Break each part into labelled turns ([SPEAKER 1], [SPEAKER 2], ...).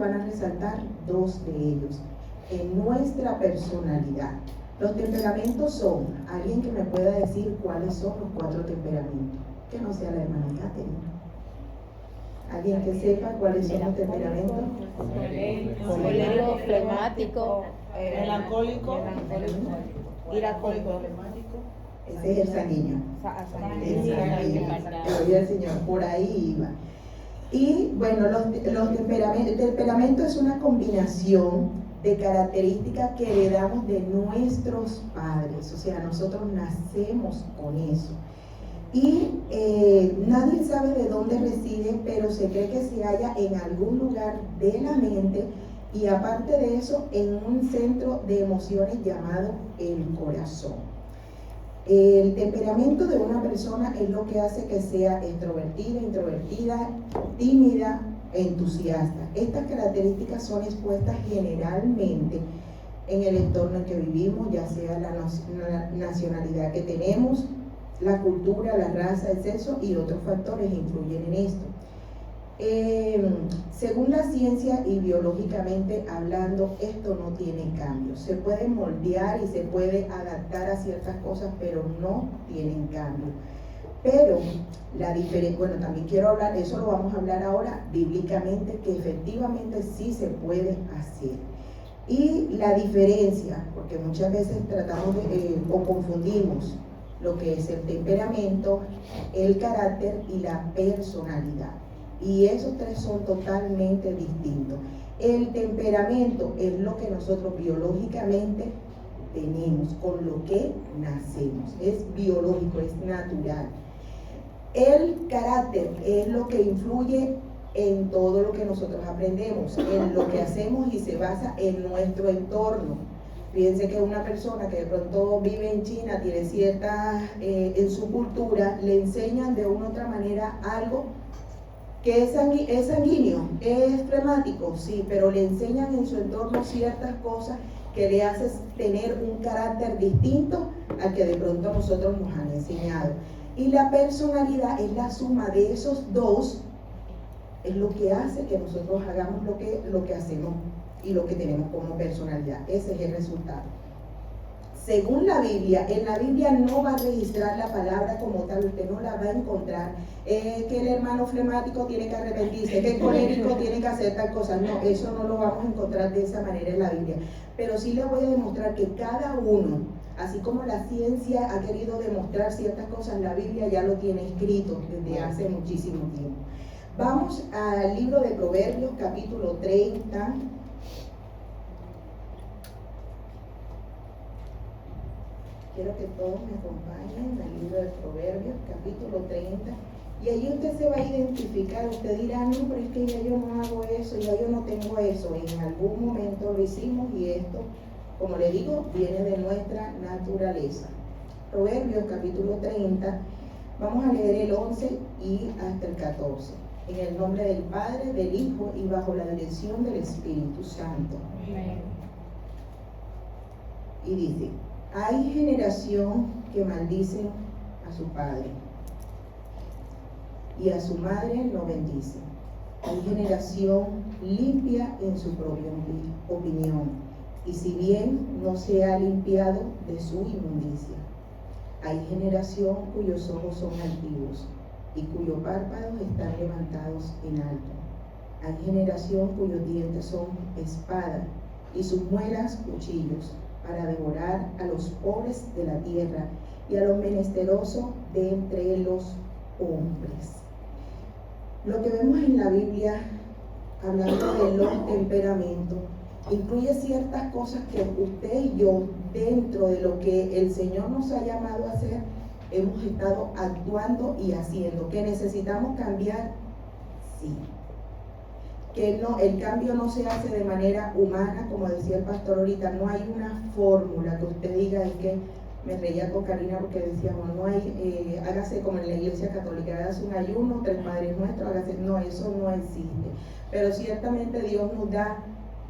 [SPEAKER 1] van a resaltar dos de ellos en nuestra personalidad. Los temperamentos son, alguien que me pueda decir cuáles son los 4 temperamentos, que no sea la hermana Catherine. Alguien que sepa cuáles son los temperamentos.
[SPEAKER 2] Colérico, flemático,
[SPEAKER 3] melancólico,
[SPEAKER 2] iracundo.
[SPEAKER 1] Ese es el sanguíneo. Gloria al Señor, por ahí iba. Y bueno, los temperamentos, el temperamento es una combinación de características que heredamos de nuestros padres, o sea, nosotros nacemos con eso. Y nadie sabe de dónde reside, pero se cree que se halla en algún lugar de la mente y aparte de eso, en un centro de emociones llamado el corazón. El temperamento de una persona es lo que hace que sea extrovertida, introvertida, tímida, entusiasta. Estas características son expuestas generalmente en el entorno en que vivimos, ya sea la nacionalidad que tenemos, la cultura, la raza, el sexo y otros factores influyen en esto. Según la ciencia y biológicamente hablando, esto no tiene cambio. Se puede moldear y se puede adaptar a ciertas cosas, pero no tienen cambio. Pero la diferencia, bueno, también quiero hablar, eso lo vamos a hablar ahora bíblicamente, que efectivamente sí se puede hacer. Y la diferencia, porque muchas veces tratamos o confundimos lo que es el temperamento, el carácter y la personalidad. Y esos 3 son totalmente distintos. El temperamento es lo que nosotros biológicamente tenemos, con lo que nacemos. Es biológico, es natural. El carácter es lo que influye en todo lo que nosotros aprendemos, en lo que hacemos y se basa en nuestro entorno. Fíjense que una persona que de pronto vive en China, tiene cierta, en su cultura, le enseñan de una u otra manera algo que es sanguíneo, es flemático, sí, pero le enseñan en su entorno ciertas cosas que le hacen tener un carácter distinto al que de pronto nosotros nos han enseñado. Y la personalidad es la suma de esos dos, es lo que hace que nosotros hagamos lo que hacemos y lo que tenemos como personalidad. Ese es el resultado. Según la Biblia, en la Biblia no va a registrar la palabra como tal, usted no la va a encontrar, que el hermano flemático tiene que arrepentirse, que el colérico tiene que hacer tal cosa. No, eso no lo vamos a encontrar de esa manera en la Biblia. Pero sí le voy a demostrar que cada uno, así como la ciencia ha querido demostrar ciertas cosas, la Biblia ya lo tiene escrito desde hace muchísimo tiempo. Vamos al libro de Proverbios, capítulo 30. Quiero que todos me acompañen al libro de Proverbios, capítulo 30. Y allí usted se va a identificar, usted dirá, no, pero es que ya yo no hago eso, ya yo no tengo eso. En algún momento lo hicimos y esto, como le digo, viene de nuestra naturaleza. Proverbios, capítulo 30, vamos a leer el 11 y hasta el 14. En el nombre del Padre, del Hijo y bajo la dirección del Espíritu Santo.
[SPEAKER 2] Amén.
[SPEAKER 1] Y dice: hay generación que maldice a su padre y a su madre no bendice. Hay generación limpia en su propia opinión, y si bien no se ha limpiado de su inmundicia. Hay generación cuyos ojos son altivos y cuyos párpados están levantados en alto. Hay generación cuyos dientes son espada y sus muelas cuchillos, para devorar a los pobres de la tierra y a los menesterosos de entre los hombres. Lo que vemos en la Biblia, hablando de los temperamentos, incluye ciertas cosas que usted y yo, dentro de lo que el Señor nos ha llamado a hacer, hemos estado actuando y haciendo. ¿Que necesitamos cambiar? Sí. Que no, el cambio no se hace de manera humana, como decía el pastor ahorita. No hay una fórmula que usted diga, es que me reía con Karina porque decíamos, no hay, hágase como en la iglesia católica, hágase un ayuno, 3 Padres Nuestros, hágase, no, eso no existe. Pero ciertamente Dios nos da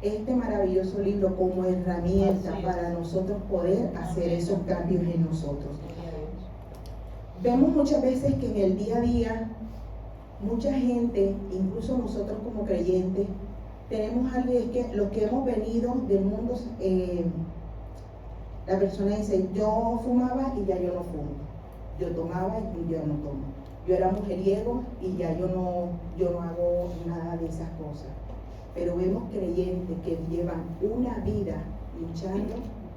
[SPEAKER 1] este maravilloso libro como herramienta para nosotros poder hacer esos cambios en nosotros. Vemos muchas veces que en el día a día, mucha gente, incluso nosotros como creyentes, tenemos algo, es que los que hemos venido del mundo, la persona dice, yo fumaba y ya yo no fumo, yo tomaba y yo no tomo, yo era mujeriego y ya yo no hago nada de esas cosas. Pero vemos creyentes que llevan una vida luchando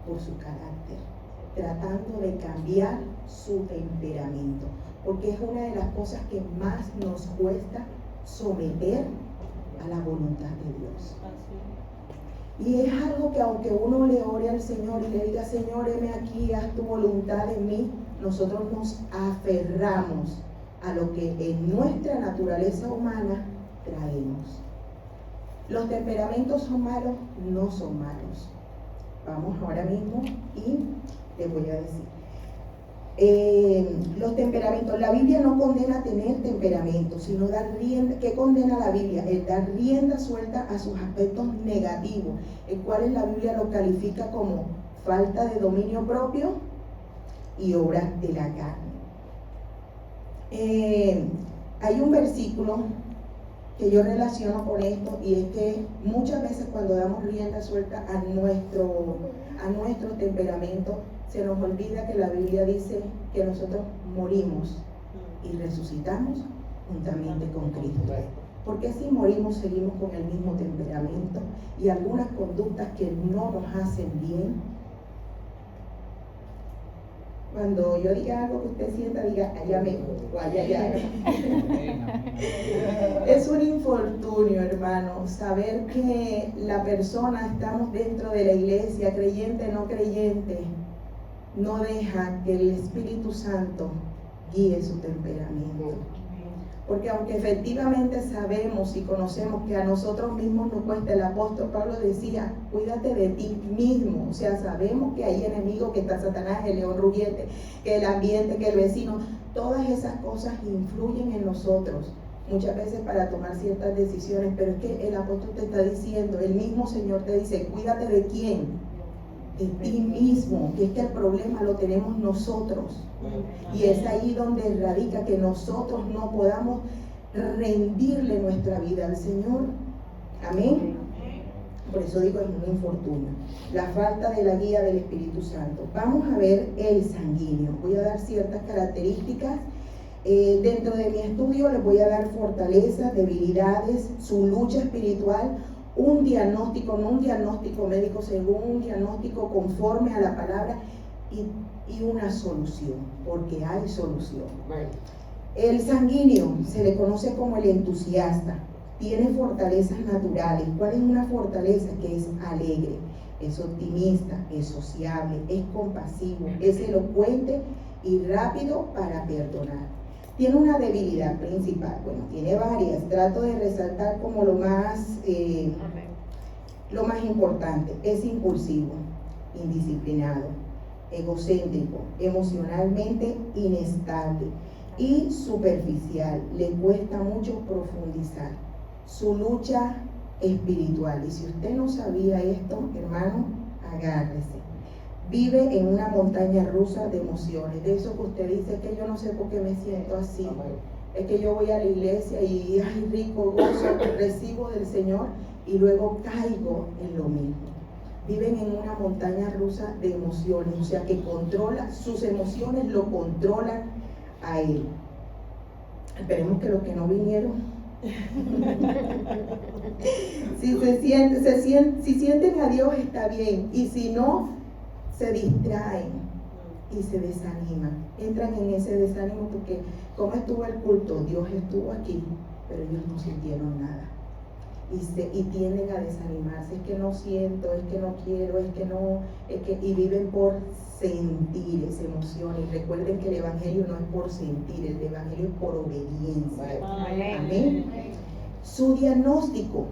[SPEAKER 1] por su carácter, tratando de cambiar su temperamento, porque es una de las cosas que más nos cuesta someter a la voluntad de Dios. Y es algo que aunque uno le ore al Señor y le diga, Señor, heme aquí, haz tu voluntad en mí, nosotros nos aferramos a lo que en nuestra naturaleza humana traemos. ¿Los temperamentos son malos? No son malos. Vamos ahora mismo y les voy a decir. Los temperamentos, la Biblia no condena tener temperamento, sino dar rienda. ¿Qué condena la Biblia? El dar rienda suelta a sus aspectos negativos, el cual la Biblia lo califica como falta de dominio propio y obras de la carne. Hay un versículo que yo relaciono con esto, y es que muchas veces cuando damos rienda suelta a nuestro temperamento, se nos olvida que la Biblia dice que nosotros morimos y resucitamos juntamente con Cristo. Porque si morimos seguimos con el mismo temperamento y algunas conductas que no nos hacen bien. Cuando yo diga algo que usted sienta, diga, allá me o allá. Es un infortunio, hermano, saber que la persona, estamos dentro de la iglesia, creyente, no creyente, no deja que el Espíritu Santo guíe su temperamento. Porque aunque efectivamente sabemos y conocemos que a nosotros mismos nos cuesta, el apóstol Pablo decía, cuídate de ti mismo. O sea, sabemos que hay enemigos, que está Satanás, el león rugiente, que el ambiente, que el vecino, todas esas cosas influyen en nosotros, muchas veces para tomar ciertas decisiones. Pero es que el apóstol te está diciendo, el mismo Señor te dice, cuídate de quién, de ti mismo, que es que el problema lo tenemos nosotros. Y es ahí donde radica que nosotros no podamos rendirle nuestra vida al Señor. Amén. Por eso digo, es un infortunio, la falta de la guía del Espíritu Santo. Vamos a ver el sanguíneo. Voy a dar ciertas características. Dentro de mi estudio les voy a dar fortalezas, debilidades, su lucha espiritual, un diagnóstico, no un diagnóstico médico, según un diagnóstico conforme a la palabra, y una solución, porque hay solución. El sanguíneo se le conoce como el entusiasta, tiene fortalezas naturales. ¿Cuál es una fortaleza? Que es alegre, es optimista, es sociable, es compasivo, es elocuente y rápido para perdonar. Tiene una debilidad principal, bueno, tiene varias, trato de resaltar como lo más importante. Es impulsivo, indisciplinado, egocéntrico, emocionalmente inestable y superficial. Le cuesta mucho profundizar. Su lucha espiritual, y si usted no sabía esto, hermano, agárrese. Vive en una montaña rusa de emociones, de eso que usted dice, que yo no sé por qué me siento así. Es que yo voy a la iglesia y ay, rico, gozo, recibo del Señor y luego caigo en lo mismo. Viven en una montaña rusa de emociones, o sea que controla sus emociones, lo controlan a él. Esperemos que los que no vinieron, si sienten a Dios está bien, y si no, se distraen y se desaniman, entran en ese desánimo porque como estuvo el culto, Dios estuvo aquí, pero ellos no sintieron nada y tienden a desanimarse. Es que no siento, es que no quiero, es que no, y viven por sentir esa emoción. Y recuerden que el evangelio no es por sentir, el evangelio es por obediencia. Amén. Su diagnóstico,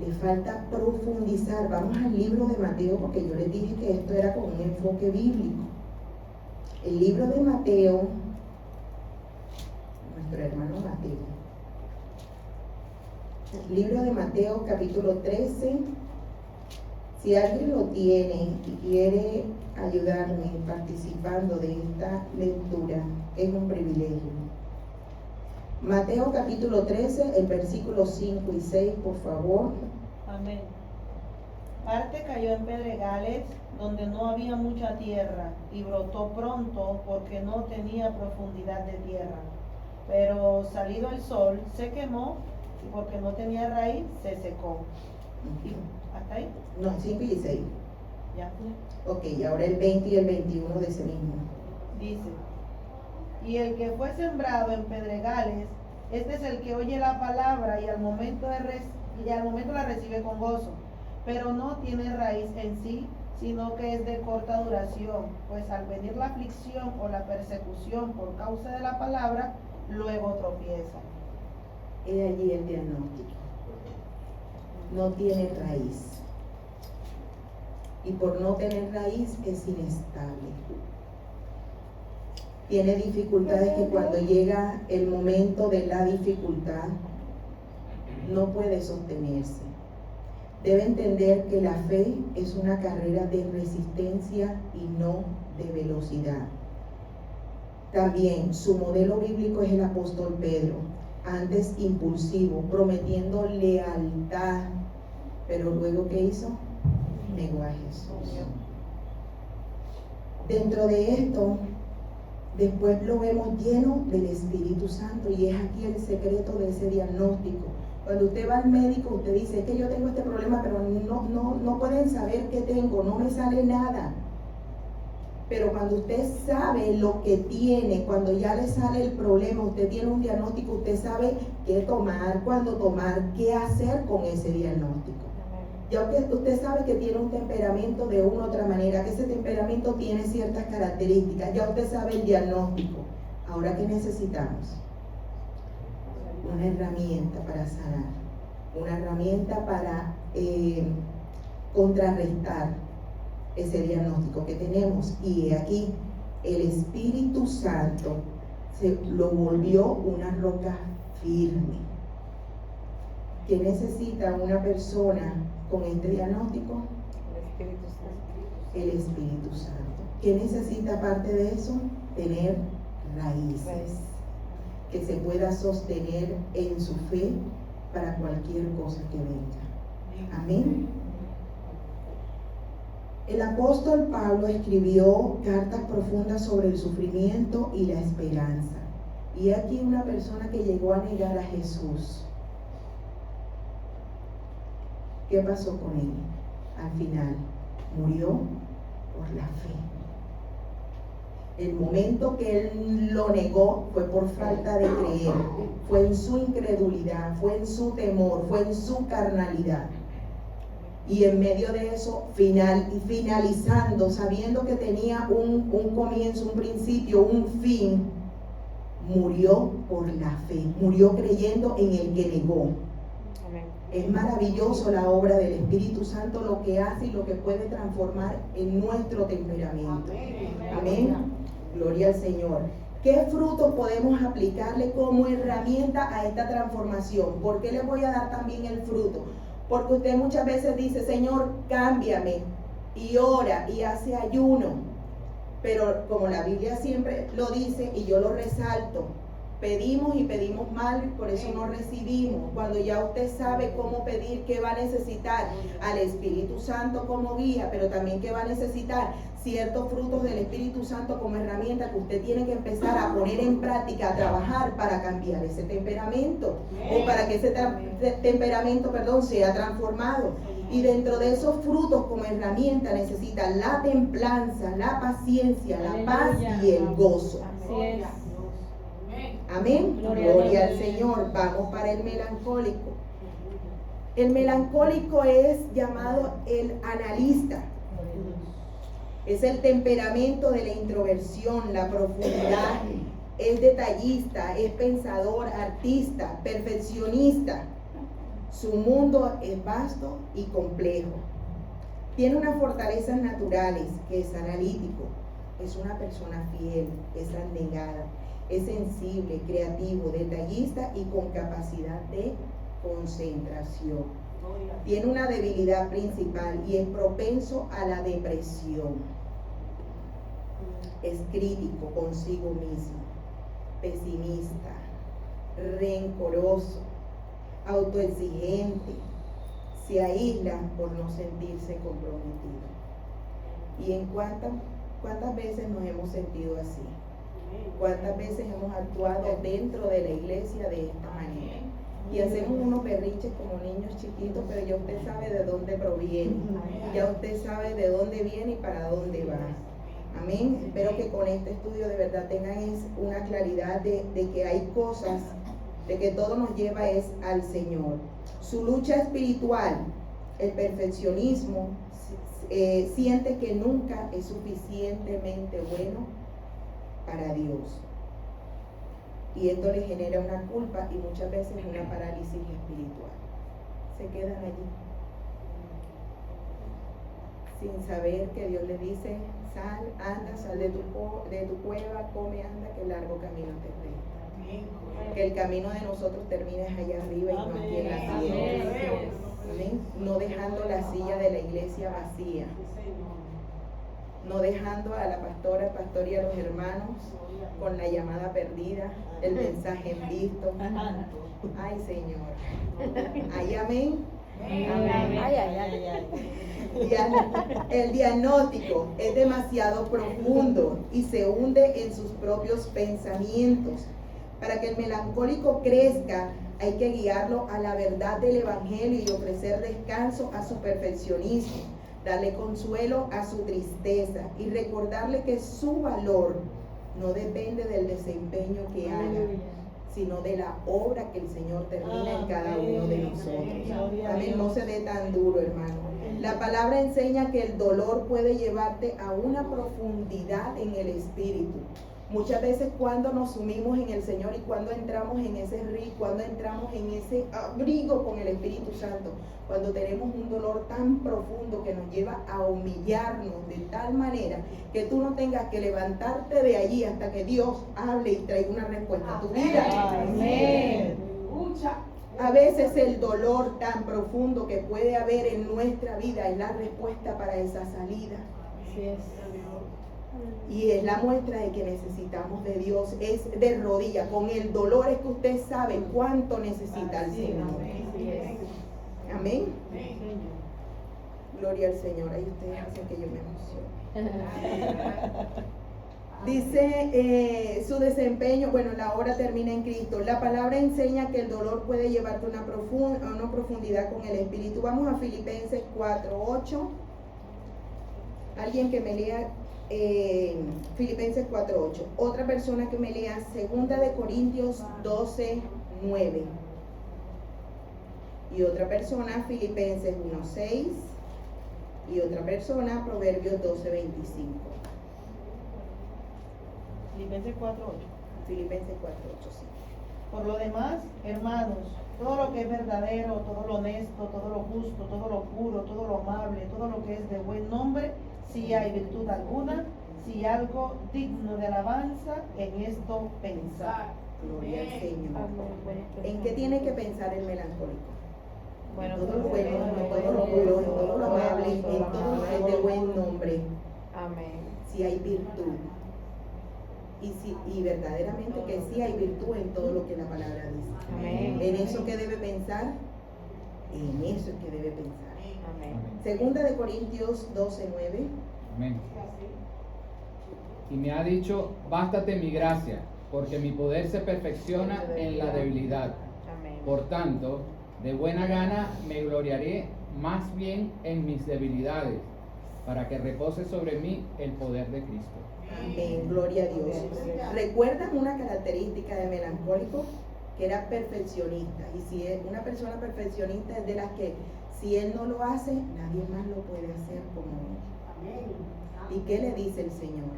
[SPEAKER 1] le falta profundizar. Vamos al libro de Mateo, porque yo les dije que esto era con un enfoque bíblico. El libro de Mateo, nuestro hermano Mateo. Libro de Mateo, capítulo 13. Si alguien lo tiene y quiere ayudarme participando de esta lectura, es un privilegio. Mateo capítulo 13, el versículo 5 y 6, por favor.
[SPEAKER 3] Amén. Parte cayó en pedregales donde no había mucha tierra y brotó pronto porque no tenía profundidad de tierra. Pero salido el sol se quemó y porque no tenía raíz se secó. ¿Y hasta ahí?
[SPEAKER 1] No, 5 y 6.
[SPEAKER 3] Ya.
[SPEAKER 1] Ok, ahora el 20 y el 21 de ese mismo.
[SPEAKER 3] Dice, y el que fue sembrado en pedregales, este es el que oye la palabra y al momento la recibe con gozo, pero no tiene raíz en sí, sino que es de corta duración, pues al venir la aflicción o la persecución por causa de la palabra, luego tropieza.
[SPEAKER 1] He allí el diagnóstico. No tiene raíz. Y por no tener raíz es inestable. Tiene dificultades que cuando llega el momento de la dificultad no puede sostenerse. Debe entender que la fe es una carrera de resistencia y no de velocidad. También su modelo bíblico es el apóstol Pedro, antes impulsivo, prometiendo lealtad, pero luego ¿qué hizo? Negó a Jesús. Dentro de esto, después lo vemos lleno del Espíritu Santo y es aquí el secreto de ese diagnóstico. Cuando usted va al médico, usted dice, es que yo tengo este problema, pero no pueden saber qué tengo, no me sale nada. Pero cuando usted sabe lo que tiene, cuando ya le sale el problema, usted tiene un diagnóstico, usted sabe qué tomar, cuándo tomar, qué hacer con ese diagnóstico. Ya usted sabe que tiene un temperamento de una u otra manera, que ese temperamento tiene ciertas características, ya usted sabe el diagnóstico. Ahora, ¿qué necesitamos? Una herramienta para sanar, una herramienta para contrarrestar ese diagnóstico que tenemos. Y aquí el Espíritu Santo se lo volvió una roca firme. ¿Qué necesita una persona con este diagnóstico? El Espíritu Santo. ¿Qué necesita aparte de eso? Tener raíces que se pueda sostener en su fe para cualquier cosa que venga. Amén. El apóstol Pablo escribió cartas profundas sobre el sufrimiento y la esperanza. Y aquí una persona que llegó a negar a Jesús. ¿Qué pasó con él? Al final, murió por la fe. El momento que él lo negó fue por falta de creer, fue en su incredulidad, fue en su temor, fue en su carnalidad. Y en medio de eso, finalizando, sabiendo que tenía un comienzo, un principio, un fin, murió por la fe, murió creyendo en el que negó. Es maravilloso la obra del Espíritu Santo, lo que hace y lo que puede transformar en nuestro temperamento. Amén. Gloria al Señor. ¿Qué frutos podemos aplicarle como herramienta a esta transformación? ¿Por qué le voy a dar también el fruto? Porque usted muchas veces dice, Señor, cámbiame, y ora y hace ayuno. Pero como la Biblia siempre lo dice y yo lo resalto, pedimos y pedimos mal, por eso no recibimos. Cuando ya usted sabe cómo pedir, qué va a necesitar al Espíritu Santo como guía, pero también que va a necesitar ciertos frutos del Espíritu Santo como herramienta que usted tiene que empezar a poner en práctica, a trabajar para cambiar ese temperamento, o para que ese temperamento, sea transformado. Y dentro de esos frutos como herramienta necesita la templanza, la paciencia, la paz y el gozo.
[SPEAKER 2] Así es.
[SPEAKER 1] Amén. Gloria al Señor. Vamos para el melancólico. El melancólico es llamado el analista. Es el temperamento de la introversión, la profundidad. Es detallista, es pensador, artista, perfeccionista. Su mundo es vasto y complejo. Tiene unas fortalezas naturales, que es analítico. Es una persona fiel, es abnegada. Es sensible, creativo, detallista y con capacidad de concentración. Tiene una debilidad principal y es propenso a la depresión. Es crítico consigo mismo, pesimista, rencoroso, autoexigente, se aísla por no sentirse comprometido. ¿Y en cuántas veces nos hemos sentido así? ¿Cuántas veces hemos actuado dentro de la iglesia de esta manera? Y hacemos unos berrinches como niños chiquitos, pero ya usted sabe de dónde proviene, ya usted sabe de dónde viene y para dónde va. Amén. Espero que con este estudio de verdad tengan una claridad de que hay cosas, de que todo nos lleva es al Señor. Su lucha espiritual, el perfeccionismo, siente que nunca es suficientemente bueno para Dios. Y esto le genera una culpa y muchas veces una parálisis espiritual. Se quedan allí sin saber que Dios le dice: sal de tu cueva, come, anda, que el largo camino te resta. Que el camino de nosotros termine allá arriba y no aquí en la tierra. Amén. No dejando la silla de la iglesia vacía, no dejando a la pastora, el pastor y a los hermanos con la llamada perdida, el mensaje en visto. Ay, Señor. Ay, amén. El diagnóstico es demasiado profundo y se hunde en sus propios pensamientos. Para que el melancólico crezca, hay que guiarlo a la verdad del Evangelio y ofrecer descanso a su perfeccionismo, darle consuelo a su tristeza y recordarle que su valor no depende del desempeño que haga, sino de la obra que el Señor termina en cada uno de nosotros. Amén. No se dé tan duro, hermano. La palabra enseña que el dolor puede llevarte a una profundidad en el espíritu. Muchas veces cuando nos sumimos en el Señor y cuando entramos en ese río, cuando entramos en ese abrigo con el Espíritu Santo, cuando tenemos un dolor tan profundo que nos lleva a humillarnos de tal manera que tú no tengas que levantarte de allí hasta que Dios hable y traiga una respuesta a tu vida.
[SPEAKER 3] Amén.
[SPEAKER 1] A veces el dolor tan profundo que puede haber en nuestra vida es la respuesta para esa salida.
[SPEAKER 2] Así es.
[SPEAKER 1] Y es la muestra de que necesitamos de Dios, es de rodillas, con el dolor es que usted sabe cuánto necesita al Señor. Amén. Gloria al Señor. Ahí ustedes hacen que yo me emocione. Dice su desempeño, bueno, la obra termina en Cristo. La palabra enseña que el dolor puede llevarte a una profundidad con el Espíritu. Vamos a Filipenses 4:8. Alguien que me lea Filipenses 4:8. Otra persona que me lea 2 de Corintios 12:9. Y otra persona Filipenses 1:6. Y otra persona Proverbios 12:25.
[SPEAKER 3] Filipenses 4:8.
[SPEAKER 1] Filipenses 4:8, sí.
[SPEAKER 3] Por lo demás, hermanos, todo lo que es verdadero, todo lo honesto, todo lo justo, todo lo puro, todo lo amable, todo lo que es de buen nombre, si hay virtud alguna, si algo digno de alabanza, en esto pensar.
[SPEAKER 1] Gloria al Señor. ¿En qué tiene que pensar el melancólico?
[SPEAKER 2] Bueno,
[SPEAKER 1] En todo lo bueno, en todo lo puro, en todo lo amable, en todo lo que es de buen nombre.
[SPEAKER 2] Amén.
[SPEAKER 1] Si hay virtud. Y verdaderamente que sí hay virtud en todo lo que la palabra dice.
[SPEAKER 2] Amén.
[SPEAKER 1] En eso que debe pensar, en eso es que debe pensar.
[SPEAKER 2] Amén.
[SPEAKER 1] 2 de Corintios 12:9.
[SPEAKER 4] Amén. Y me ha dicho: bástate mi gracia, porque mi poder se perfecciona en la debilidad.
[SPEAKER 2] Amén.
[SPEAKER 4] Por tanto, de buena gana me gloriaré más bien en mis debilidades, para que repose sobre mí el poder de Cristo.
[SPEAKER 1] Amén, gloria a Dios. ¿Recuerdan una característica de melancólico? Que era perfeccionista. Y si es una persona perfeccionista, es de las que si él no lo hace, nadie más lo puede hacer como él. ¿Y qué le dice el Señor?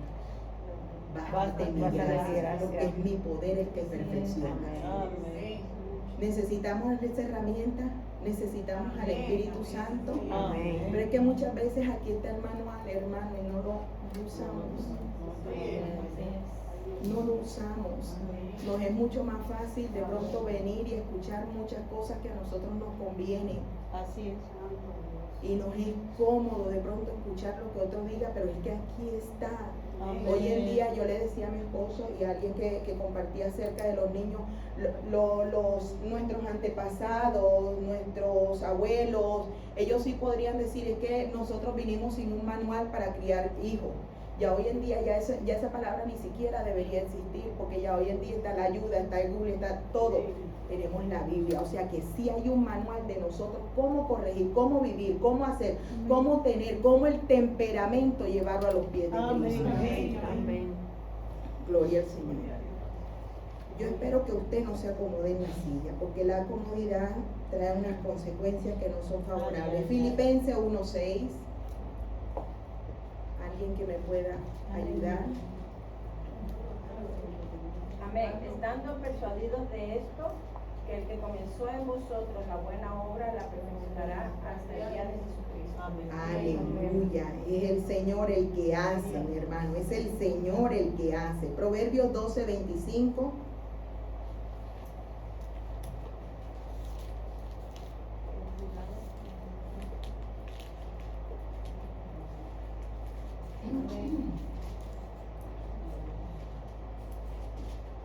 [SPEAKER 1] Bástate mi gracia, porque es mi poder el que perfecciona. Necesitamos esa herramienta, necesitamos al Espíritu Santo.
[SPEAKER 2] Amén.
[SPEAKER 1] Pero es que muchas veces aquí está hermano y no lo usamos. No lo usamos. Nos es mucho más fácil de pronto venir y escuchar muchas cosas que a nosotros nos convienen.
[SPEAKER 3] Así es.
[SPEAKER 1] y nos es cómodo de pronto escuchar lo que otro diga, pero es que aquí está.
[SPEAKER 2] Amén.
[SPEAKER 1] Hoy en día yo le decía a mi esposo y a alguien que compartía acerca de los niños, nuestros antepasados, nuestros abuelos, ellos sí podrían decir, es que nosotros vinimos sin un manual para criar hijos. Ya hoy en día ya esa palabra ni siquiera debería existir, porque ya hoy en día está la ayuda, está el Google, está todo. Tenemos la Biblia, o sea que sí hay un manual de nosotros, cómo corregir, cómo vivir, cómo hacer, cómo tener, cómo el temperamento llevarlo a los pies de Cristo.
[SPEAKER 2] Amén.
[SPEAKER 1] Gloria al Señor. Yo espero que usted no se acomode en la silla, porque la comodidad trae unas consecuencias que no son favorables. Filipenses 1:6. ¿Alguien que me pueda ayudar?
[SPEAKER 5] Amén. Estando persuadidos de esto, que el que comenzó en vosotros la buena obra la perfeccionará hasta el día de Jesucristo.
[SPEAKER 1] Aleluya. Es el Señor el que hace, mi hermano. Es el Señor el que hace. Proverbios 12:25.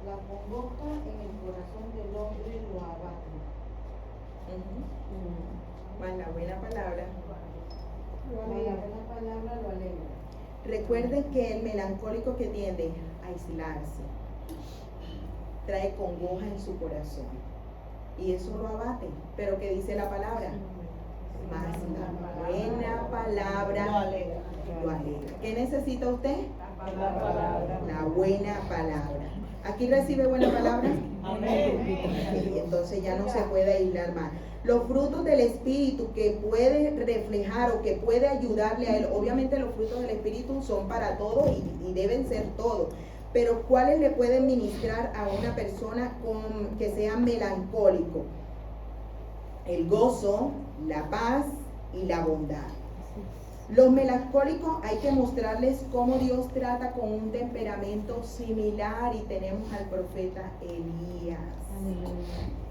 [SPEAKER 3] La congoja en el corazón del hombre lo abate.
[SPEAKER 1] Más la buena palabra.
[SPEAKER 3] La buena palabra lo alegra.
[SPEAKER 1] Recuerden que el melancólico que tiende a aislarse trae congoja en su corazón y eso lo abate. Pero ¿qué dice la palabra? Más la buena palabra
[SPEAKER 3] Lo alegra.
[SPEAKER 1] lo alegra. ¿Qué necesita usted?
[SPEAKER 5] La palabra.
[SPEAKER 1] La buena palabra. ¿Aquí recibe buena palabra?
[SPEAKER 3] Amén.
[SPEAKER 1] Y entonces ya no se puede aislar más. Los frutos del Espíritu que puede reflejar o que puede ayudarle a él, obviamente los frutos del Espíritu son para todos y deben ser todos, pero ¿cuáles le pueden ministrar a una persona que sea melancólico? El gozo, la paz y la bondad. Los melancólicos hay que mostrarles cómo Dios trata con un temperamento similar y tenemos al profeta Elías.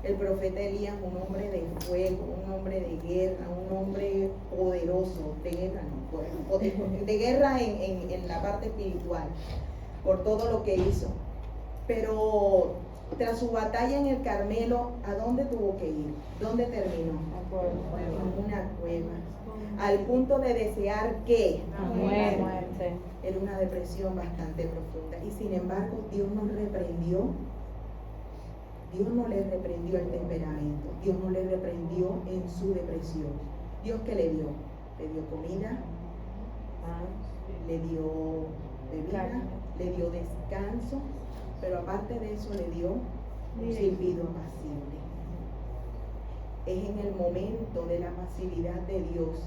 [SPEAKER 1] El profeta Elías, un hombre de fuego, un hombre de guerra, un hombre poderoso, de guerra, de guerra en la parte espiritual, por todo lo que hizo. Pero tras su batalla en el Carmelo, ¿a dónde tuvo que ir? ¿Dónde terminó? En una cueva. Al punto de desear que
[SPEAKER 2] Muerte.
[SPEAKER 1] era una depresión bastante profunda. Y sin embargo, Dios nos reprendió. Dios no le reprendió el temperamento. Dios no le reprendió en su depresión. ¿Dios qué le dio? Le dio comida, le dio bebida, le dio descanso, pero aparte de eso le dio un silbido apacible. Es en el momento de la pasividad de Dios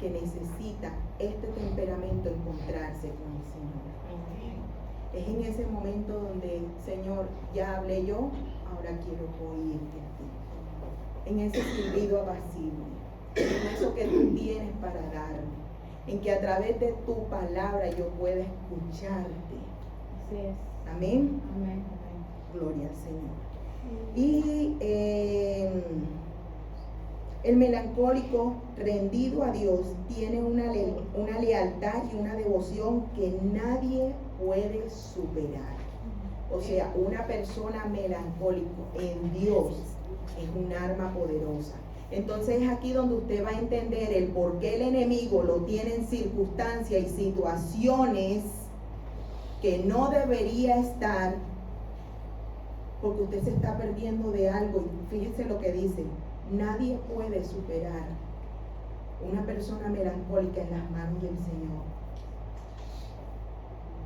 [SPEAKER 1] que necesita este temperamento encontrarse con el Señor. Es en ese momento donde, Señor, ya hablé yo, ahora quiero oírte a ti. En ese silbido apacible, en eso que tú tienes para darme, en que a través de tu palabra yo pueda escucharte.
[SPEAKER 2] Así es.
[SPEAKER 1] Amén.
[SPEAKER 2] Amén.
[SPEAKER 1] Gloria al Señor. Y el melancólico rendido a Dios tiene una lealtad y una devoción que nadie puede superar. O sea, una persona melancólica en Dios es un arma poderosa. Entonces es aquí donde usted va a entender el por qué el enemigo lo tiene en circunstancias y situaciones que no debería estar, porque usted se está perdiendo de algo. Y fíjese lo que dice: nadie puede superar una persona melancólica en las manos del Señor.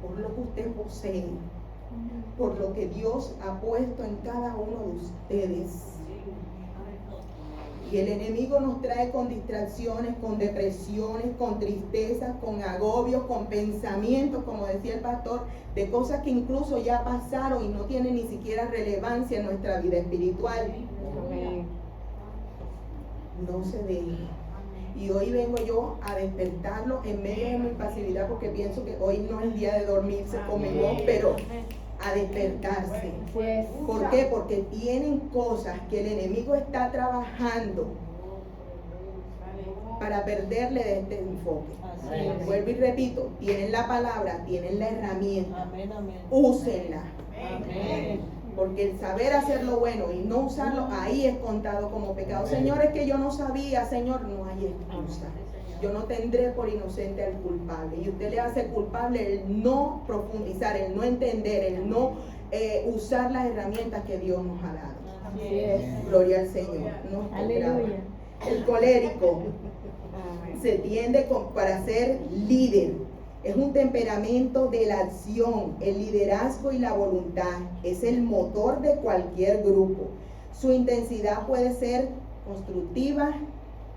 [SPEAKER 1] Por lo que usted posee, por lo que Dios ha puesto en cada uno de ustedes. Y el enemigo nos trae con distracciones, con depresiones, con tristezas, con agobios, con pensamientos, como decía el pastor, de cosas que incluso ya pasaron y no tienen ni siquiera relevancia en nuestra vida espiritual.
[SPEAKER 2] Amén.
[SPEAKER 1] No se deje. Y hoy vengo yo a despertarlo en medio de mi pasividad, porque pienso que hoy no es día de dormirse conmigo, pero a despertarse.
[SPEAKER 2] Pues,
[SPEAKER 1] ¿Por qué? Porque tienen cosas que el enemigo está trabajando para perderle de este enfoque.
[SPEAKER 3] Así es.
[SPEAKER 1] Vuelvo y repito, tienen la palabra, tienen la herramienta,
[SPEAKER 3] Amén, amén.
[SPEAKER 1] úsenla.
[SPEAKER 3] Amén.
[SPEAKER 1] Porque el saber hacer lo bueno y no usarlo, ahí es contado como pecado. Señor, es que yo no sabía, Señor, no hay excusa. Yo no tendré por inocente al culpable. Y usted le hace culpable el no profundizar, el no entender, el no usar las herramientas que Dios nos ha dado.
[SPEAKER 3] Así es.
[SPEAKER 1] Gloria al Señor. Nos tocaba. El colérico se tiende para ser líder. Es un temperamento de la acción, el liderazgo y la voluntad. Es el motor de cualquier grupo. Su intensidad puede ser constructiva,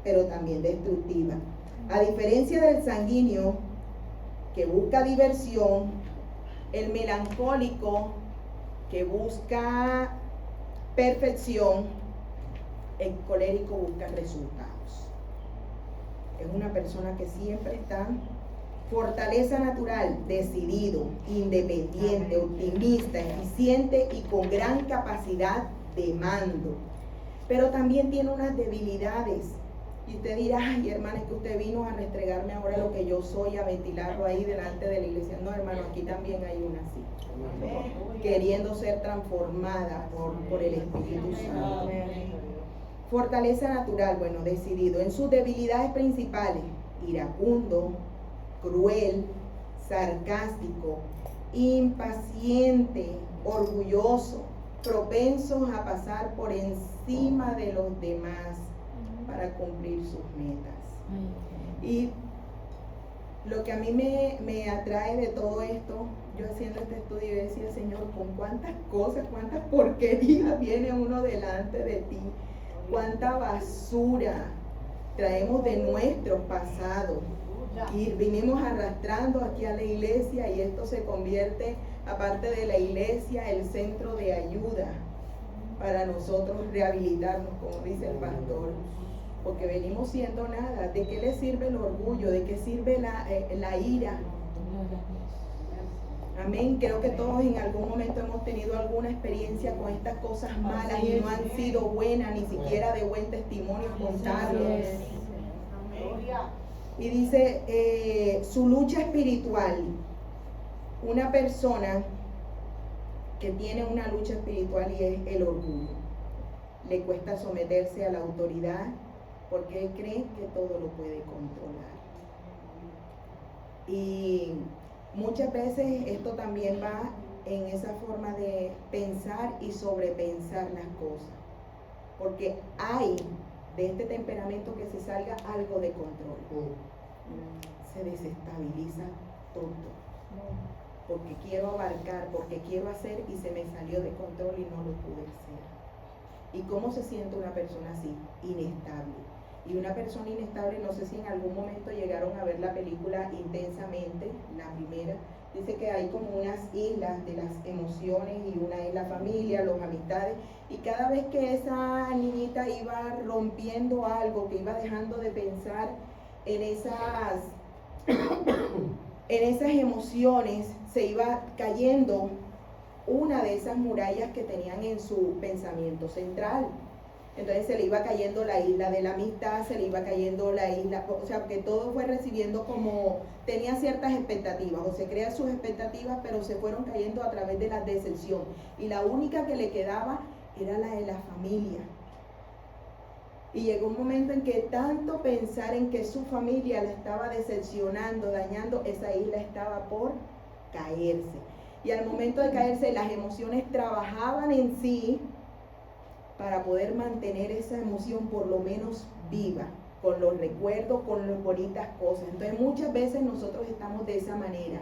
[SPEAKER 1] pero también destructiva. A diferencia del sanguíneo, que busca diversión, el melancólico, que busca perfección, el colérico busca resultados. Es una persona que siempre está. Fortaleza natural, decidido, independiente, optimista, eficiente y con gran capacidad de mando. Pero también tiene unas debilidades. Y usted dirá, ay hermana, es que usted vino a restregarme ahora lo que yo soy, a ventilarlo ahí delante de la iglesia. No, hermano, aquí también hay una así. Queriendo ser transformada por el Espíritu Santo. Fortaleza natural, bueno, decidido. En sus debilidades principales, iracundo, cruel, sarcástico, impaciente, orgulloso, propensos a pasar por encima de los demás para cumplir sus metas. Y lo que a mí me atrae de todo esto, yo haciendo este estudio, yo decía, Señor, con cuántas cosas, cuántas porquerías viene uno delante de ti, cuánta basura traemos de nuestro pasado. Y vinimos arrastrando aquí a la iglesia y esto se convierte, aparte de la iglesia, el centro de ayuda para nosotros rehabilitarnos, como dice el pastor, porque venimos siendo nada. ¿De qué le sirve el orgullo? ¿De qué sirve la ira? Amén. Creo que todos en algún momento hemos tenido alguna experiencia con estas cosas malas y no han sido buenas, ni siquiera de buen testimonio contarlos. Y dice, su lucha espiritual, una persona que tiene una lucha espiritual y es el orgullo. Le cuesta someterse a la autoridad porque él cree que todo lo puede controlar. Y muchas veces esto también va en esa forma de pensar y sobrepensar las cosas. Porque hay de este temperamento que se salga algo de control. Se desestabiliza todo. Porque quiero abarcar, porque quiero hacer y se me salió de control y no lo pude hacer. ¿Y cómo se siente una persona así? Inestable. Y una persona inestable, no sé si en algún momento llegaron a ver la película Intensamente, la primera. Dice que hay como unas islas de las emociones y una es la familia, los amistades. Y cada vez que esa niñita iba rompiendo algo, que iba dejando de pensar en esas emociones, se iba cayendo una de esas murallas que tenían en su pensamiento central. Entonces se le iba cayendo la isla de la amistad, se le iba cayendo la isla, o sea, que todo fue recibiendo como, tenía ciertas expectativas, o se crean sus expectativas, pero se fueron cayendo a través de la decepción. Y la única que le quedaba era la de la familia. Y llegó un momento en que tanto pensar en que su familia la estaba decepcionando, dañando, esa isla estaba por caerse. Y al momento de caerse, las emociones trabajaban en sí para poder mantener esa emoción por lo menos viva, con los recuerdos, con las bonitas cosas. Entonces muchas veces nosotros estamos de esa manera.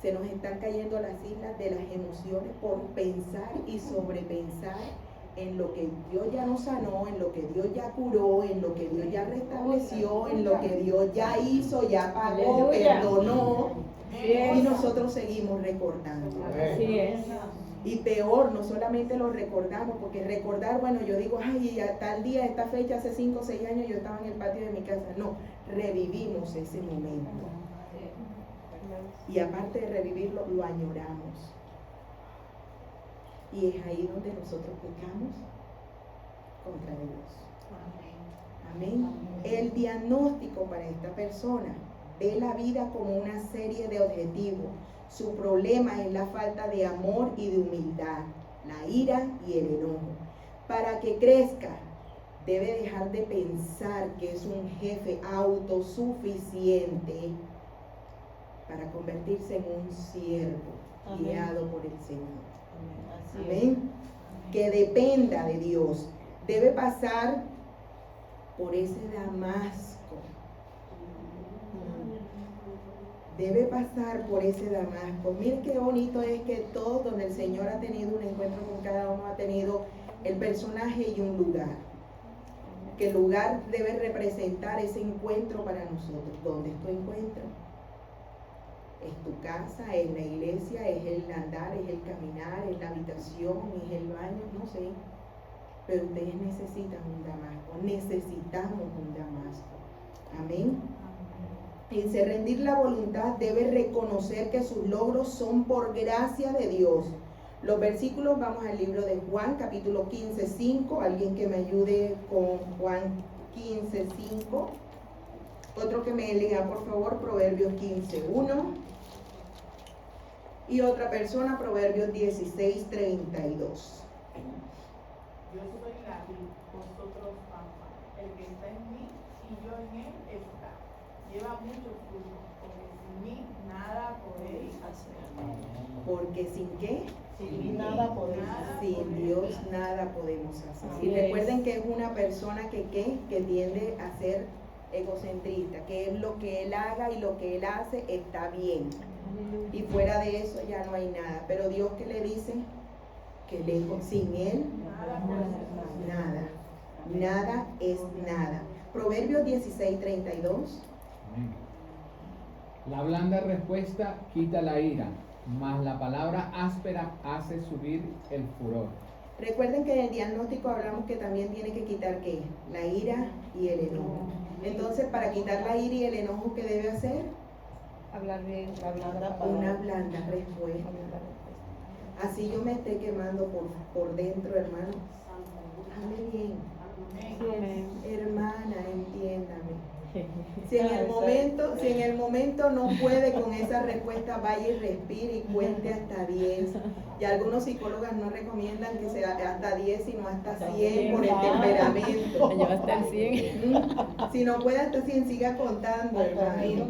[SPEAKER 1] Se nos están cayendo las islas de las emociones por pensar y sobrepensar en lo que Dios ya nos sanó, en lo que Dios ya curó, en lo que Dios ya restableció, en lo que Dios ya hizo, ya pagó, perdonó. Y nosotros seguimos recordando.
[SPEAKER 2] Así es.
[SPEAKER 1] Y peor, no solamente lo recordamos, porque recordar, bueno, yo digo, ay, a tal día, esta fecha, hace 5 o 6 años yo estaba en el patio de mi casa. No, revivimos ese momento. Y aparte de revivirlo, lo añoramos. Y es ahí donde nosotros pecamos contra Dios. Amén. El diagnóstico para esta persona: ve la vida como una serie de objetivos. Su problema es la falta de amor y de humildad, la ira y el enojo. Para que crezca, debe dejar de pensar que es un jefe autosuficiente para convertirse en un siervo guiado por el Señor. Amén. Que dependa de Dios. Debe pasar por ese Damasco. Debe pasar por ese Damasco. Miren qué bonito es que todos donde el Señor ha tenido un encuentro con cada uno, ha tenido el personaje y un lugar. Que el lugar debe representar ese encuentro para nosotros. ¿Dónde es tu encuentro? ¿Es tu casa? ¿Es la iglesia? ¿Es el andar? ¿Es el caminar? ¿Es la habitación? ¿Es el baño? No sé. Pero ustedes necesitan un Damasco. Necesitamos un Damasco. Amén. En se rendir la voluntad, debe reconocer que sus logros son por gracia de Dios. Los versículos, vamos al libro de Juan, capítulo 15, 5. Alguien que me ayude con Juan 15, 5. Otro que me lea, por favor, Proverbios 15, 1. Y otra persona, Proverbios 16, 32.
[SPEAKER 6] Yo soy la vid, vosotros pámpanos. El que está en mí y yo en él está. Lleva mucho fruto, porque sin mí nada podéis hacer.
[SPEAKER 1] Porque sin qué?
[SPEAKER 3] Sin nada podéis hacer.
[SPEAKER 1] Sin Dios nada podemos hacer.
[SPEAKER 2] Así
[SPEAKER 1] Y
[SPEAKER 2] es.
[SPEAKER 1] recuerden que es una persona que tiende a ser egocentrista, que es lo que él haga y lo que él hace está bien. Y fuera de eso ya no hay nada. Pero Dios, ¿qué le dice? Que lejos, sin él, nada es nada. Proverbios 16, 32.
[SPEAKER 4] Amén. La blanda respuesta quita la ira, mas la palabra áspera hace subir el furor.
[SPEAKER 1] Recuerden que en el diagnóstico hablamos que también tiene que quitar ¿qué? La ira y el enojo. Entonces, para quitar la ira y el enojo, ¿qué debe hacer?
[SPEAKER 2] Hablar bien.
[SPEAKER 1] Una blanda respuesta. Así yo me esté quemando por dentro, hermano. Hable bien.
[SPEAKER 2] Amén.
[SPEAKER 1] Hermana, entiéndame. Si en el momento no puede con esa respuesta, vaya y respire y cuente hasta 10. Y algunos psicólogos no recomiendan que sea hasta 10, sino hasta 100 por el temperamento.
[SPEAKER 2] Lleva hasta el 100.
[SPEAKER 1] Si no puede hasta 100, siga contando, hermano.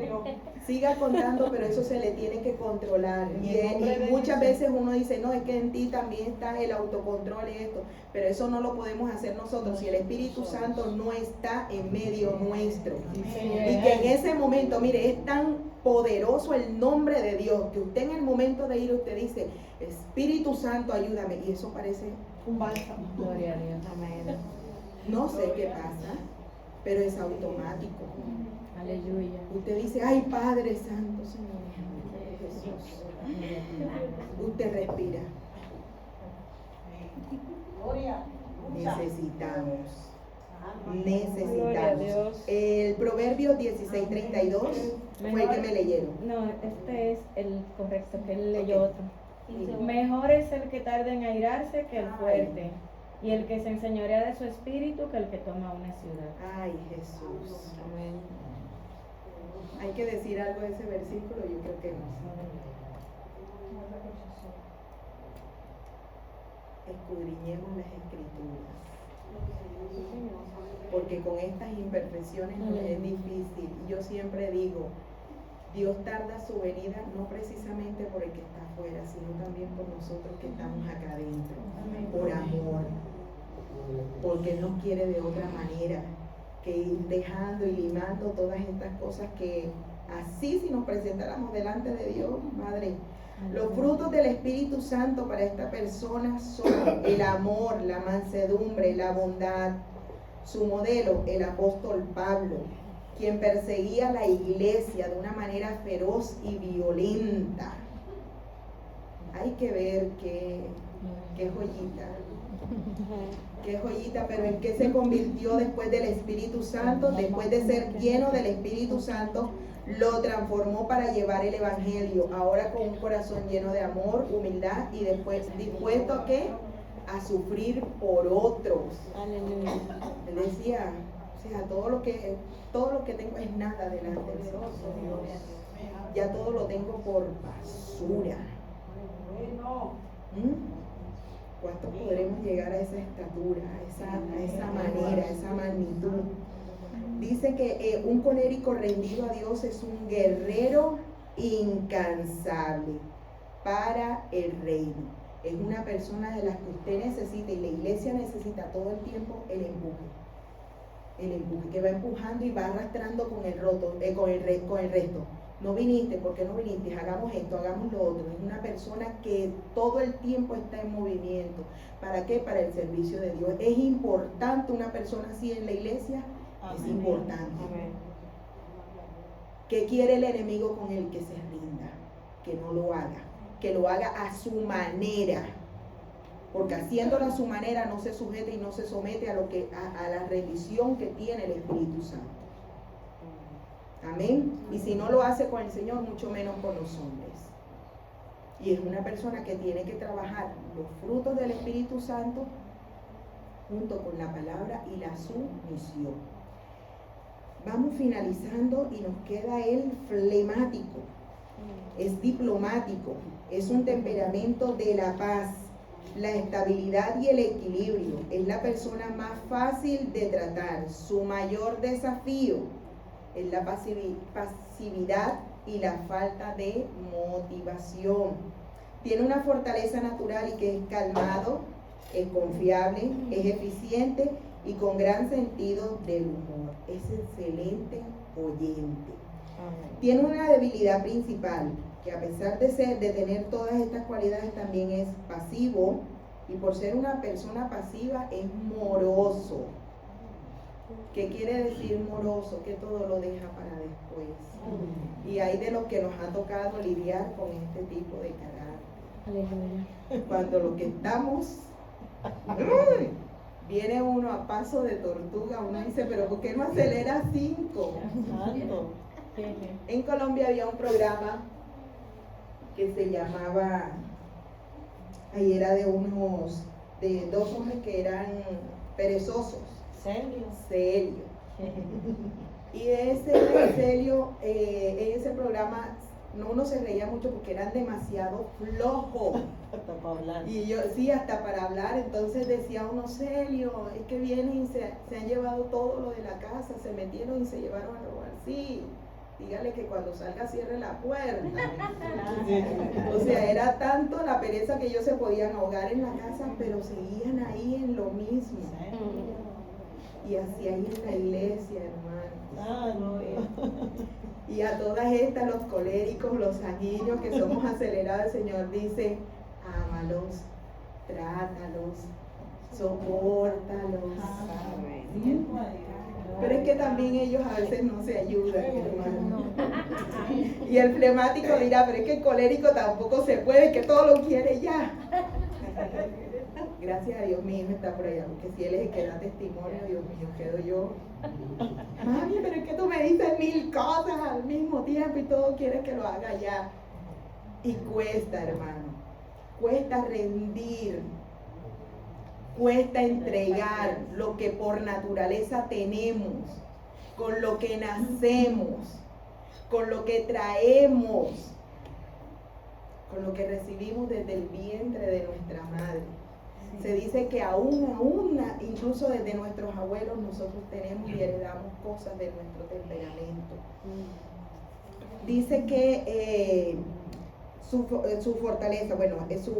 [SPEAKER 1] Siga contando, pero eso se le tiene que controlar. Y muchas veces uno dice, no, es que en ti también está el autocontrol y esto. Pero eso no lo podemos hacer nosotros si el Espíritu Santo no está en medio nuestro. Y que en ese momento, mire, es tan poderoso el nombre de Dios que usted en el momento de ir, usted dice, Espíritu Santo, ayúdame. Y eso parece un bálsamo.
[SPEAKER 2] Gloria a Dios. Amén.
[SPEAKER 1] No sé qué pasa, pero es automático.
[SPEAKER 2] Aleluya.
[SPEAKER 1] Usted dice, ay Padre Santo, Señor Jesús. Usted respira.
[SPEAKER 2] Gloria a
[SPEAKER 1] Necesitamos.
[SPEAKER 2] Dios.
[SPEAKER 1] El Proverbio 16:32 fue el que me leyeron.
[SPEAKER 7] No, este es el correcto, que él leyó
[SPEAKER 1] Ok.
[SPEAKER 7] otro. Mejor es el que tarda en airarse que el fuerte, y el que se enseñorea de su espíritu que el que toma una ciudad.
[SPEAKER 1] Ay, Jesús.
[SPEAKER 2] Amén.
[SPEAKER 1] Hay que decir algo de ese versículo, yo creo que no. Escudriñemos las escrituras, porque con estas imperfecciones nos es difícil. Yo siempre digo, Dios tarda su venida no precisamente por el que está afuera, sino también por nosotros que estamos acá adentro, por amor, porque Él nos quiere de otra manera que ir dejando y limando todas estas cosas que así si nos presentáramos delante de Dios, Madre. Los frutos del Espíritu Santo para esta persona son el amor, la mansedumbre, la bondad. Su modelo, el apóstol Pablo, quien perseguía a la iglesia de una manera feroz y violenta. Hay que ver qué joyita. Qué joyita, pero en qué se convirtió después del Espíritu Santo, después de ser lleno del Espíritu Santo, lo transformó para llevar el Evangelio, ahora con un corazón lleno de amor, humildad y después dispuesto a ¿qué? A sufrir por otros.
[SPEAKER 2] Aleluya.
[SPEAKER 1] Él decía, O sea, todo lo que tengo es nada delante del Señor. Ya todo lo tengo por basura. ¿Cuánto podremos llegar a esa estatura, a esa manera, a esa magnitud? Dice que un colérico rendido a Dios es un guerrero incansable para el reino. Es una persona de las que usted necesita, y la iglesia necesita todo el tiempo el empuje que va empujando y va arrastrando con el resto. No viniste, ¿por qué no viniste? Hagamos esto, hagamos lo otro. Es una persona que todo el tiempo está en movimiento. ¿Para qué? Para el servicio de Dios. ¿Es importante una persona así en la iglesia? Es importante. ¿Qué quiere el enemigo con el que se rinda? Que no lo haga. Que lo haga a su manera. Porque haciéndolo a su manera no se sujeta y no se somete a la rendición que tiene el Espíritu Santo. Amén. Y si no lo hace con el Señor, mucho menos con los hombres. Y es una persona que tiene que trabajar los frutos del Espíritu Santo junto con la palabra y la sumisión. Vamos finalizando y nos queda el flemático. Es diplomático, es un temperamento de la paz, la estabilidad y el equilibrio. Es la persona más fácil de tratar. Su mayor desafío es la pasividad y la falta de motivación. Tiene una fortaleza natural y que es calmado, es confiable, es eficiente y con gran sentido del humor. Es excelente oyente. Tiene una debilidad principal, que a pesar de tener todas estas cualidades, también es pasivo, y por ser una persona pasiva es moroso. ¿Qué quiere decir moroso? Que todo lo deja para después. Y hay de los que nos ha tocado lidiar con este tipo de carácter.
[SPEAKER 2] Aleluya.
[SPEAKER 1] Cuando lo que estamos, viene uno a paso de tortuga, uno dice, pero ¿por qué no acelera 5? En Colombia había un programa que se llamaba, ahí era de dos hombres que eran perezosos. Celio. Y Celio, en ese programa uno se reía mucho porque eran demasiado flojos.
[SPEAKER 3] Hasta para hablar.
[SPEAKER 1] Y yo, sí, hasta para hablar. Entonces decía uno, Celio, es que vienen y se han llevado todo lo de la casa, se metieron y se llevaron a robar. Sí, dígale que cuando salga cierre la puerta. O sea, era tanto la pereza que ellos se podían ahogar en la casa, pero seguían ahí en lo mismo. Y así hay en la iglesia, hermanos. Y a todas estas, los coléricos, los sanguíneos que somos acelerados, el Señor dice, ámalos, trátalos, sopórtalos. Pero es que también ellos a veces no se ayudan, hermano. Y el flemático dirá, pero es que el colérico tampoco se puede, que todo lo quiere ya. Gracias a Dios, mi hijo está por allá, porque si él es el que da testimonio, Dios mío, quedo yo. Mami, pero es que tú me dices 1000 cosas al mismo tiempo y todo quieres que lo haga ya. Y cuesta, hermano, cuesta rendir, cuesta entregar lo que por naturaleza tenemos, con lo que nacemos, con lo que traemos, con lo que recibimos desde el vientre de nuestra madre. Se dice que aún, incluso desde nuestros abuelos, nosotros tenemos y heredamos cosas de nuestro temperamento. Dice que su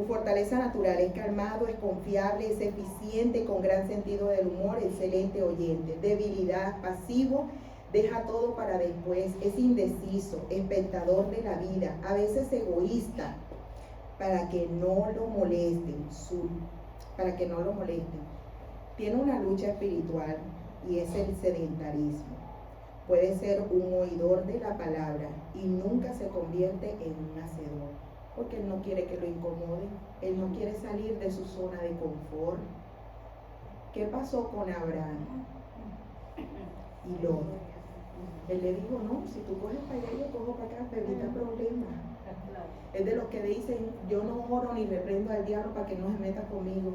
[SPEAKER 1] fortaleza natural es calmado, es confiable, es eficiente, con gran sentido del humor, excelente oyente. Debilidad, pasivo, deja todo para después, es indeciso, espectador de la vida, a veces egoísta, para que no lo molesten. Tiene una lucha espiritual y es el sedentarismo. Puede ser un oidor de la palabra y nunca se convierte en un hacedor, porque él no quiere que lo incomoden, él no quiere salir de su zona de confort. ¿Qué pasó con Abraham y Lot? Él le dijo, no, si tú coges para allá, yo cojo para acá, te evita problemas. Es de los que dicen, yo no oro ni reprendo al diablo para que no se meta conmigo.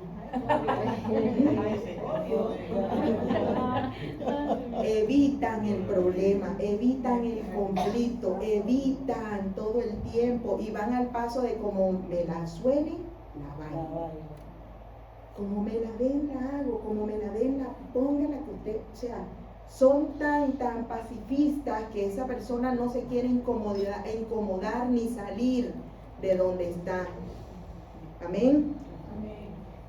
[SPEAKER 1] Evitan el problema, evitan el conflicto, evitan todo el tiempo y van al paso de como me la suene, la bailo. Como me la den, la hago, como me la den, la póngala que usted, o sea, son tan pacifistas que esa persona no se quiere incomodar ni salir de donde está. Amén.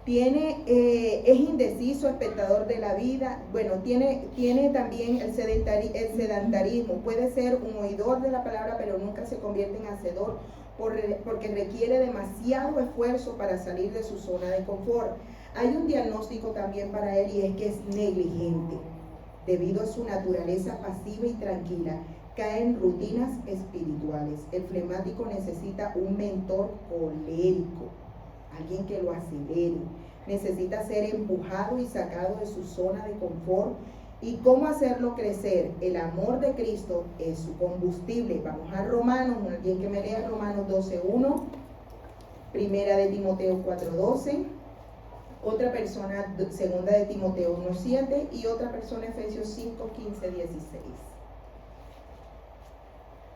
[SPEAKER 1] Es indeciso, espectador de la vida. Bueno, tiene también el sedentarismo. Puede ser un oidor de la palabra, pero nunca se convierte en hacedor, porque requiere demasiado esfuerzo para salir de su zona de confort. Hay un diagnóstico también para él, y es que es negligente. Debido a su naturaleza pasiva y tranquila, cae en rutinas espirituales. El flemático necesita un mentor colérico, alguien que lo acelere. Necesita ser empujado y sacado de su zona de confort. ¿Y cómo hacerlo crecer? El amor de Cristo es su combustible. Vamos a Romanos, alguien que me lea Romanos 12:1, Primera de Timoteo 4:12, otra persona Segunda de Timoteo 1:7 y otra persona Efesios 5:15-16.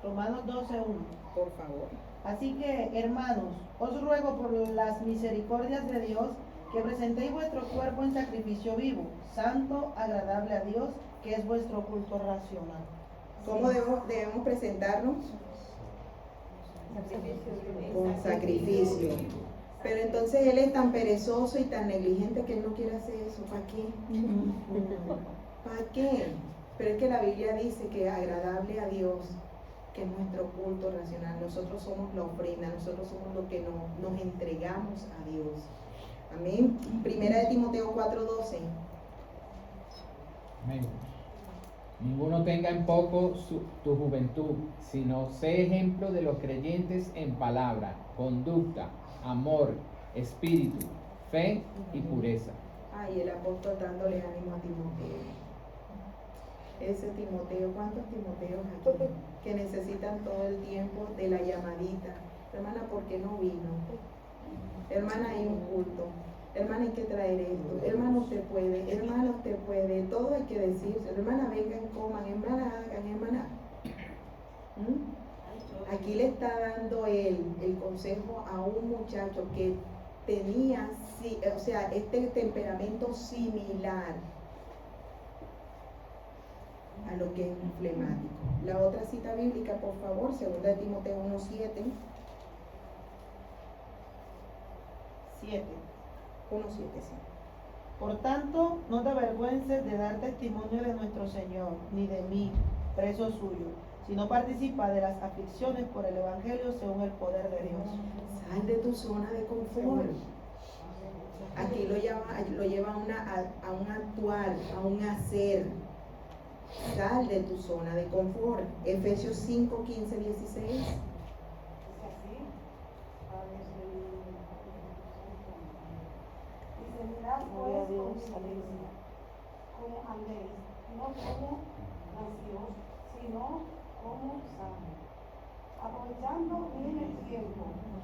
[SPEAKER 3] Romanos 12:1.
[SPEAKER 1] Por favor.
[SPEAKER 3] Así que, hermanos, os ruego por las misericordias de Dios que presentéis vuestro cuerpo en sacrificio vivo, santo, agradable a Dios, que es vuestro culto racional.
[SPEAKER 1] ¿Cómo debemos presentarnos? Con sacrificio. Pero entonces él es tan perezoso y tan negligente que él no quiere hacer eso. ¿Para qué? ¿Para qué? Pero es que la Biblia dice que agradable a Dios, que es nuestro culto racional. Nosotros somos la ofrenda, nosotros somos lo que nos entregamos a Dios. Amén. Primera de Timoteo 4:12.
[SPEAKER 4] Amén. Ninguno tenga en poco tu juventud, sino sé ejemplo de los creyentes en palabra, conducta, amor, espíritu, fe y pureza.
[SPEAKER 1] Ay, el apóstol dándole ánimo a Timoteo. Ese Timoteo, ¿cuántos Timoteos aquí? Que necesitan todo el tiempo de la llamadita. Hermana, ¿por qué no vino? Hermana, hay un culto. Hermana, hay que traer esto. Hermano, usted puede. Hermano, usted puede. Todo hay que decirse. Hermana, vengan, coman. Hermana, hagan. Hermana. Aquí le está dando el consejo a un muchacho que tenía, este temperamento similar a lo que es un flemático. La otra cita bíblica, por favor, 2 de Timoteo 1:7.
[SPEAKER 3] 7.
[SPEAKER 1] 1:7, sí.
[SPEAKER 3] Por tanto, no te avergüences de dar testimonio de nuestro Señor, ni de mí, preso suyo, sino participa de las aflicciones por el Evangelio según el poder de Dios.
[SPEAKER 1] Sal de tu zona de confort. Aquí lo lleva a un actuar, a un hacer. Sal de tu zona de confort. Efesios 5:15-16.
[SPEAKER 8] Mirad pues como andéis, no como necios, sino como sabios, aprovechando bien el tiempo,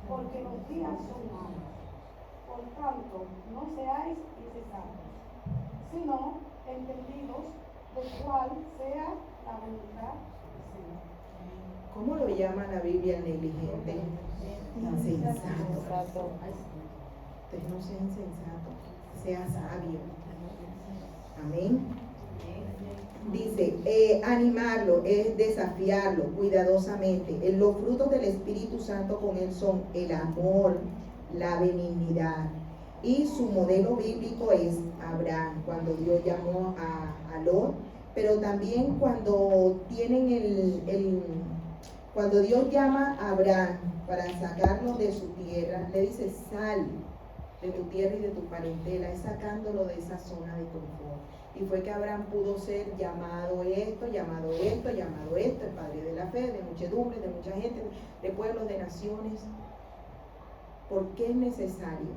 [SPEAKER 8] porque los días son malos. Por tanto, no seáis insensatos, sino entendidos de cuál sea la voluntad del Señor.
[SPEAKER 1] ¿Cómo lo llama la Biblia el negligente? Insensato. Entonces no sea insensato, sea sabio. Amén. Dice, animarlo es desafiarlo cuidadosamente. Los frutos del Espíritu Santo con él son el amor, la benignidad. Y su modelo bíblico es Abraham, cuando Dios llamó a Lot, pero también cuando cuando Dios llama a Abraham para sacarlo de su tierra, le dice, sal de tu tierra y de tu parentela, es sacándolo de esa zona de confort. Y fue que Abraham pudo ser llamado esto, el padre de la fe, de muchedumbre, de mucha gente, de pueblos, de naciones. ¿Por qué es necesario?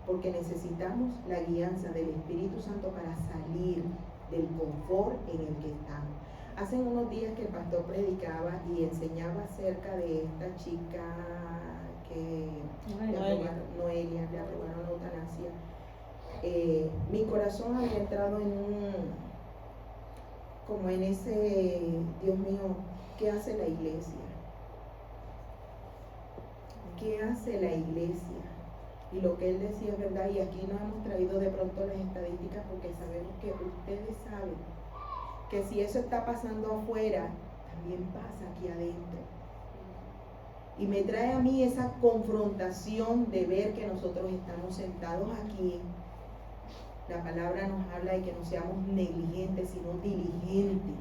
[SPEAKER 1] Porque necesitamos la guianza del Espíritu Santo para salir del confort en el que estamos. Hace unos días que el pastor predicaba y enseñaba acerca de esta chica que Noelia, le aprobaron la eutanasia. Mi corazón había entrado como en ese, Dios mío, ¿qué hace la iglesia? ¿Qué hace la iglesia? Y lo que él decía es verdad, y aquí no hemos traído de pronto las estadísticas porque sabemos que ustedes saben que si eso está pasando afuera, también pasa aquí adentro. Y me trae a mí esa confrontación de ver que nosotros estamos sentados aquí. La palabra nos habla de que no seamos negligentes, sino diligentes.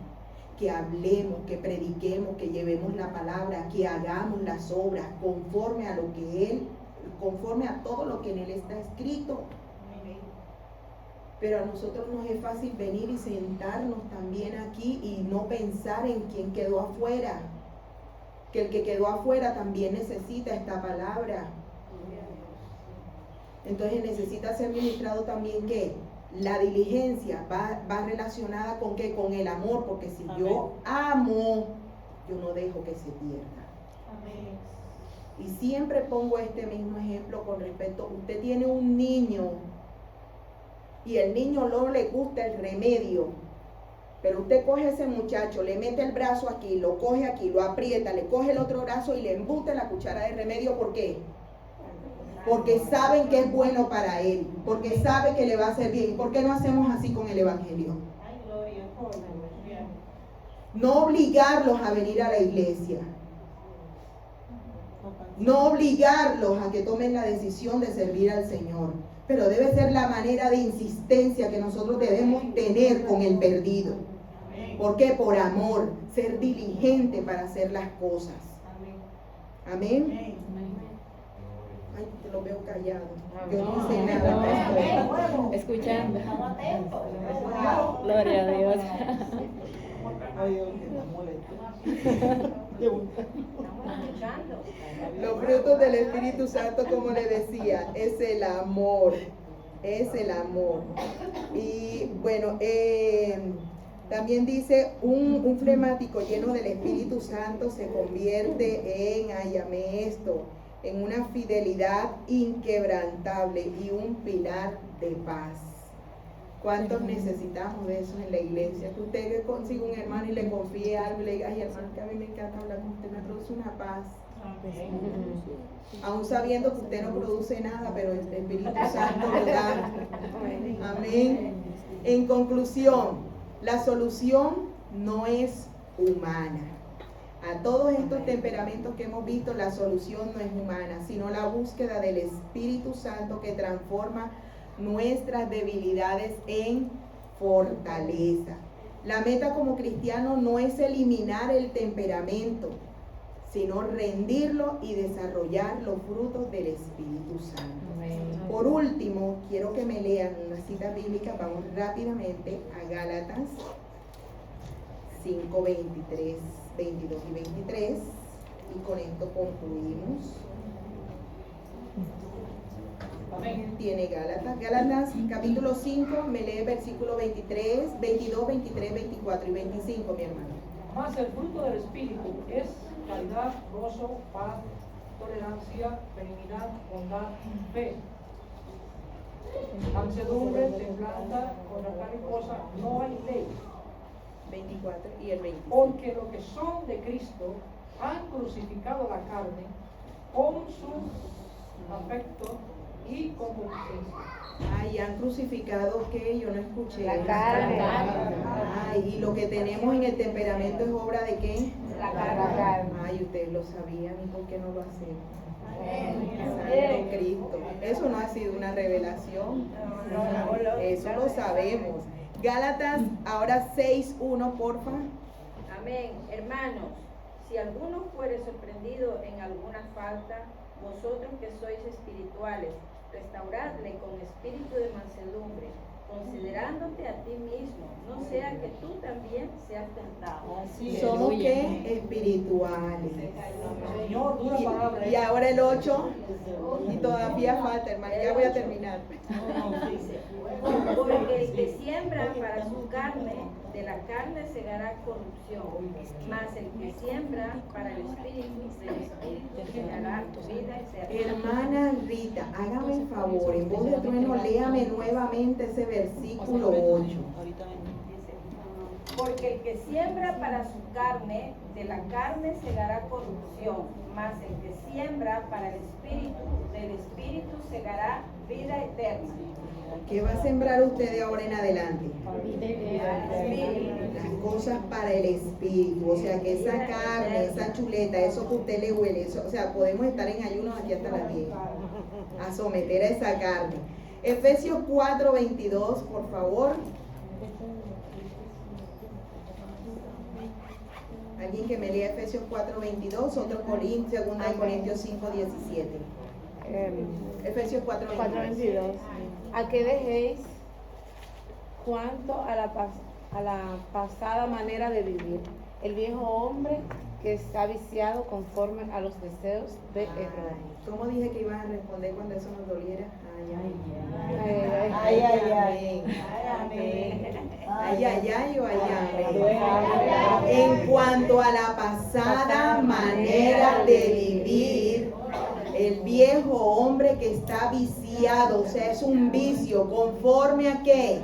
[SPEAKER 1] Que hablemos, que prediquemos, que llevemos la palabra, que hagamos las obras conforme a lo que Él, conforme a todo lo que en Él está escrito. Pero a nosotros nos es fácil venir y sentarnos también aquí y no pensar en quien quedó afuera. Que el que quedó afuera también necesita esta palabra. Entonces necesita ser ministrado también que la diligencia va relacionada con ¿qué? Con el amor, porque si yo amo, yo no dejo que se pierda.
[SPEAKER 3] Amén.
[SPEAKER 1] Y siempre pongo este mismo ejemplo con respecto, usted tiene un niño y el niño no le gusta el remedio, pero usted coge a ese muchacho, le mete el brazo aquí, lo coge aquí, lo aprieta, le coge el otro brazo y le embute la cuchara de remedio, ¿por qué? Porque saben que es bueno para él, porque sabe que le va a hacer bien. ¿Por qué no hacemos así con el evangelio? No obligarlos a venir a la iglesia, no obligarlos a que tomen la decisión de servir al Señor, pero debe ser la manera de insistencia que nosotros debemos tener con el perdido. ¿Por qué? Por amor, ser diligente para hacer las cosas. Amén. Ay, te lo veo callado. Yo no sé nada.
[SPEAKER 2] Escuchando. Gloria a Dios.
[SPEAKER 5] Estamos escuchando.
[SPEAKER 1] Los frutos del Espíritu Santo, como le decía, es el amor. Es el amor. Y bueno, también dice, un flemático lleno del Espíritu Santo se convierte en, llamé esto, en una fidelidad inquebrantable y un pilar de paz. ¿Cuántos necesitamos de eso en la iglesia? Que usted consiga un hermano y le confíe algo y le diga, ay hermano, que a mí me encanta hablar con usted, me produce una paz. Aún sabiendo que usted no produce nada, pero el Espíritu Santo lo da. Amén. En conclusión, la solución no es humana. A todos estos temperamentos que hemos visto, la solución no es humana, sino la búsqueda del Espíritu Santo que transforma nuestras debilidades en fortaleza. La meta como cristiano no es eliminar el temperamento, sino rendirlo y desarrollar los frutos del Espíritu Santo.
[SPEAKER 2] Amén.
[SPEAKER 1] Por último, quiero que me lean una cita bíblica, vamos rápidamente a Gálatas 5, 23, 22 y 23, y con esto concluimos. Tiene Gálatas capítulo 5, me lee versículo 23, 22, 23, 24 y 25, mi hermano.
[SPEAKER 9] Mas el fruto del Espíritu es caridad, gozo, paz, tolerancia, benignidad, bondad, fe, mansedumbre, templanza, contra tal cosa no hay ley.
[SPEAKER 1] 24 y el 25.
[SPEAKER 9] Porque los que son de Cristo han crucificado la carne con su afecto y concupiscencia.
[SPEAKER 1] Ay, han crucificado que yo no escuché.
[SPEAKER 2] La carne.
[SPEAKER 1] Ay, y lo que tenemos en el temperamento es obra de qué?
[SPEAKER 2] La carne.
[SPEAKER 1] Ay, ustedes lo sabían, ¿y por qué no lo hacemos?
[SPEAKER 5] Amén.
[SPEAKER 1] Santo Cristo. Eso no ha sido una revelación. Eso lo sabemos. Gálatas, ahora 6:1, porfa.
[SPEAKER 5] Amén. Hermanos, si alguno fuere sorprendido en alguna falta, vosotros que sois espirituales, restauradle con espíritu de mansedumbre, considerándote a ti mismo, no sea que tú también seas tentado.
[SPEAKER 1] Somos que espirituales.
[SPEAKER 9] Señor, dura palabra.
[SPEAKER 1] Y ahora el 8, y todavía falta, hermano, ya voy a terminar.
[SPEAKER 5] Porque el que siembra para su carne, de la carne segará corrupción, mas el que siembra para el espíritu, del espíritu segará vida eterna.
[SPEAKER 1] Hermana Rita, hágame el favor, en voz de trueno, léame nuevamente ese versículo 8.
[SPEAKER 5] Porque el que siembra para su carne, de la carne segará corrupción, mas el que siembra para el espíritu, del espíritu segará vida eterna.
[SPEAKER 1] ¿Qué va a sembrar usted de ahora en adelante?
[SPEAKER 5] Espíritu.
[SPEAKER 1] Las cosas para el espíritu, o sea que esa carne, esa chuleta, eso que usted le huele, eso, o sea, podemos estar en ayunos aquí hasta las 10, a someter a esa carne. Efesios 4:22, por favor. Alguien que me lea Efesios 4:22, otro Corintios, 2 Corintios 5:17. Efesios 4:22.
[SPEAKER 10] A que dejéis cuanto a la pasada manera de vivir, el viejo hombre que está viciado conforme a los deseos de error.
[SPEAKER 1] ¿Cómo dije que iban a responder cuando eso nos doliera?
[SPEAKER 10] Ay,
[SPEAKER 1] Ay, o ay, amén. En cuanto a la pasada manera de vivir, el viejo hombre que está viciado, o sea, es un vicio, ¿conforme a qué?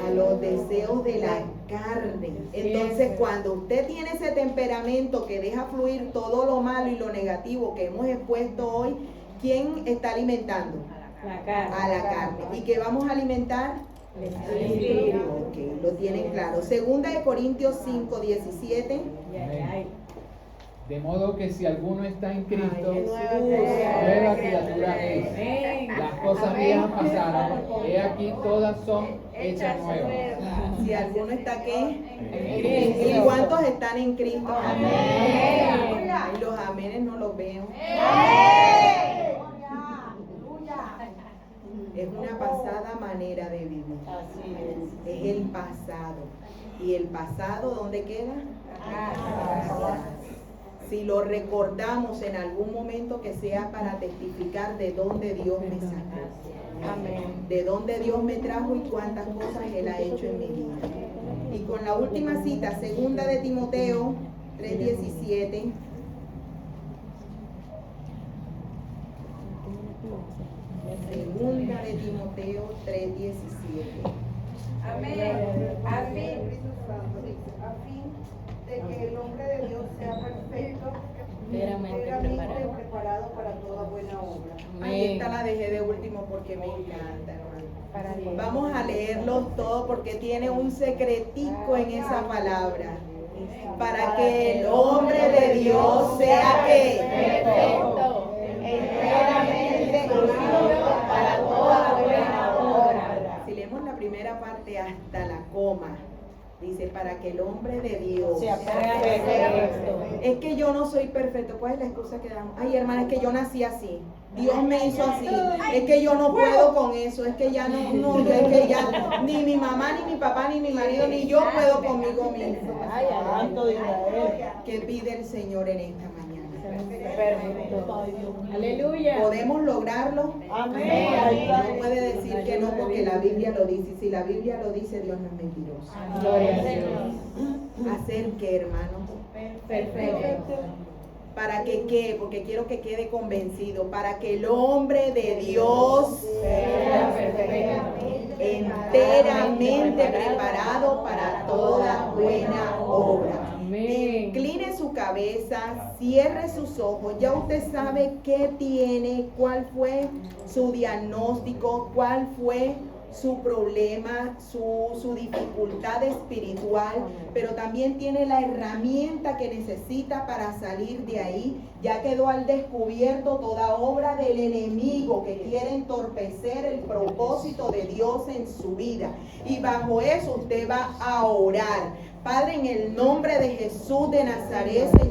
[SPEAKER 1] A los deseos de la carne. Entonces, cuando usted tiene ese temperamento que deja fluir todo lo malo y lo negativo que hemos expuesto hoy, ¿quién está alimentando?
[SPEAKER 7] La carne.
[SPEAKER 1] A la carne. ¿Y qué vamos a alimentar? El espíritu. Ok, lo tienen claro. 2 Corintios 5:17.
[SPEAKER 4] De modo que si alguno está en Cristo,
[SPEAKER 1] Ay,
[SPEAKER 4] nueva criatura es. Las cosas viejas pasaron, he aquí todas son hechas nuevas.
[SPEAKER 1] Si alguno está aquí, ¿y cuántos están en Cristo? Amén. Y los amenes no los veo. Es una pasada manera de vivir. Es el pasado. ¿Y el pasado dónde queda? Si lo recordamos en algún momento, que sea para testificar de dónde Dios me sacó. Amén. De dónde Dios me trajo y cuántas cosas Él ha hecho en mi vida. Y con la última cita, 2 de Timoteo 3:17. Segunda de Timoteo 3:17.
[SPEAKER 5] Amén. Amén.
[SPEAKER 8] A fin de que el hombre de Dios sea perfecto,
[SPEAKER 7] Enteramente
[SPEAKER 8] preparado para toda buena obra.
[SPEAKER 1] Ahí esta la dejé de último porque me encanta, hermano. Vamos a leerlos todos porque tiene un secretico en esa palabra. Para que el hombre de Dios sea que
[SPEAKER 10] Perfecto, enteramente para toda buena obra.
[SPEAKER 1] Si leemos la primera parte hasta la coma, dice para que el hombre de Dios
[SPEAKER 10] Sea perfecto.
[SPEAKER 1] Es que yo no soy perfecto. ¿Cuál es la excusa que damos? Ay, hermana, es que yo nací así. Dios me hizo así. Es que yo no puedo con eso. Es que ya no, es que ya ni mi mamá, ni mi papá, ni mi marido, ni yo puedo conmigo mismo. ¿Qué pide el Señor en esta mañana?
[SPEAKER 10] Perfecto.
[SPEAKER 7] Aleluya.
[SPEAKER 1] ¿Podemos lograrlo?
[SPEAKER 10] Amén.
[SPEAKER 1] No puede decir que no porque la Biblia lo dice. Si la Biblia lo dice, Dios no es mentiroso.
[SPEAKER 10] Gloria a Dios.
[SPEAKER 1] ¿Hacer qué, hermano?
[SPEAKER 10] Perfecto.
[SPEAKER 1] ¿Para que qué? Porque quiero que quede convencido. Para que el hombre de Dios
[SPEAKER 10] Sea perfecto.
[SPEAKER 1] enteramente preparado para toda buena obra.
[SPEAKER 7] Amén.
[SPEAKER 1] Incline su cabeza, cierre sus ojos. Ya usted sabe qué tiene, cuál fue su diagnóstico, cuál fue su problema, su dificultad espiritual, pero también tiene la herramienta que necesita para salir de ahí. Ya quedó al descubierto toda obra del enemigo que quiere entorpecer el propósito de Dios en su vida. Y bajo eso usted va a orar. Padre, en el nombre de Jesús de Nazaret, Señor.